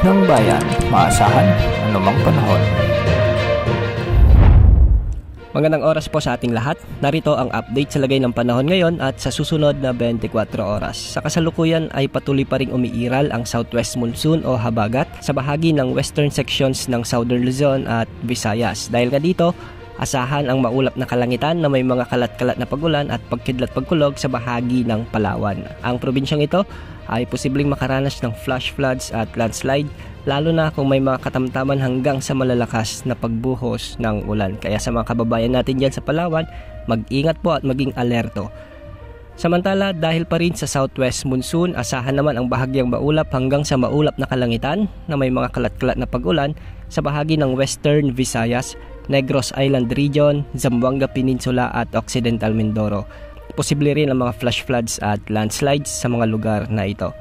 ng bayan, maasahan anumang panahon. Magandang oras po sa ating lahat. Narito ang update sa lagay ng panahon ngayon at sa susunod na 24 oras. Sa kasalukuyan ay patuloy pa ring umiiral ang southwest monsoon o habagat sa bahagi ng western sections ng Southern Luzon at Visayas. Dahil nga dito, asahan ang maulap na kalangitan na may mga kalat-kalat na pagulan at pagkidlat-pagkulog sa bahagi ng Palawan. Ang probinsyang ito ay posibleng makaranas ng flash floods at landslide, lalo na kung may mga katamtaman hanggang sa malalakas na pagbuhos ng ulan. Kaya sa mga kababayan natin dyan sa Palawan, mag-ingat po at maging alerto. Samantala, dahil pa rin sa southwest monsoon, asahan naman ang bahagyang maulap hanggang sa maulap na kalangitan na may mga kalat-kalat na pag-ulan sa bahagi ng western Visayas, Negros Island Region, Zamboanga Peninsula at Occidental Mindoro. Posible rin ang mga flash floods at landslides sa mga lugar na ito.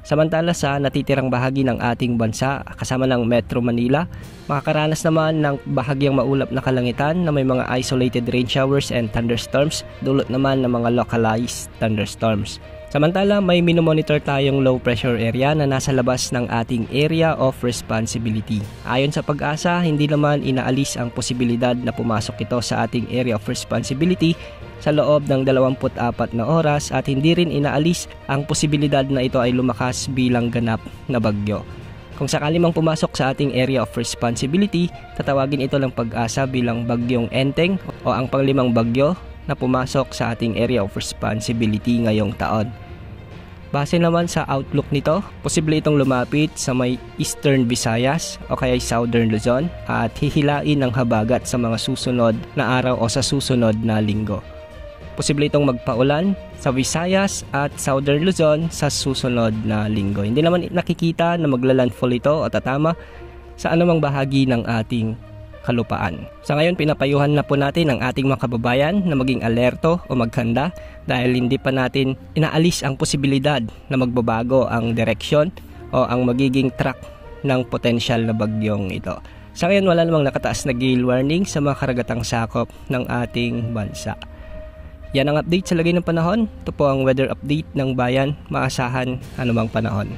Samantala sa natitirang bahagi ng ating bansa, kasama ng Metro Manila, makakaranas naman ng bahagyang maulap na kalangitan na may mga isolated rain showers and thunderstorms, dulot naman ng mga localized thunderstorms. Samantala, may minomonitor tayong low pressure area na nasa labas ng ating area of responsibility. Ayon sa Pag-asa, hindi naman inaalis ang posibilidad na pumasok ito sa ating area of responsibility sa loob ng 24 na oras at hindi rin inaalis ang posibilidad na ito ay lumakas bilang ganap na bagyo. Kung sakali mang pumasok sa ating area of responsibility, tatawagin ito ng Pag-asa bilang bagyong Enteng o ang panglimang bagyo na pumasok sa ating area of responsibility ngayong taon. Base naman sa outlook nito, posible itong lumapit sa may Eastern Visayas o kaya Southern Luzon at hihilain ng habagat sa mga susunod na araw o sa susunod na linggo. Posible itong magpaulan sa Visayas at Southern Luzon sa susunod na linggo. Hindi naman nakikita na maglalandfall ito o tatama sa anumang bahagi ng ating kalupaan. Sa ngayon, pinapayuhan na po natin ang ating mga kababayan na maging alerto o maghanda dahil hindi pa natin inaalis ang posibilidad na magbabago ang direksyon o ang magiging track ng potensyal na bagyong ito. Sa ngayon, wala namang nakataas na gale warning sa mga karagatang sakop ng ating bansa. Yan ang update sa lagay ng panahon. Ito po ang weather update ng bayan, maasahan anumang panahon.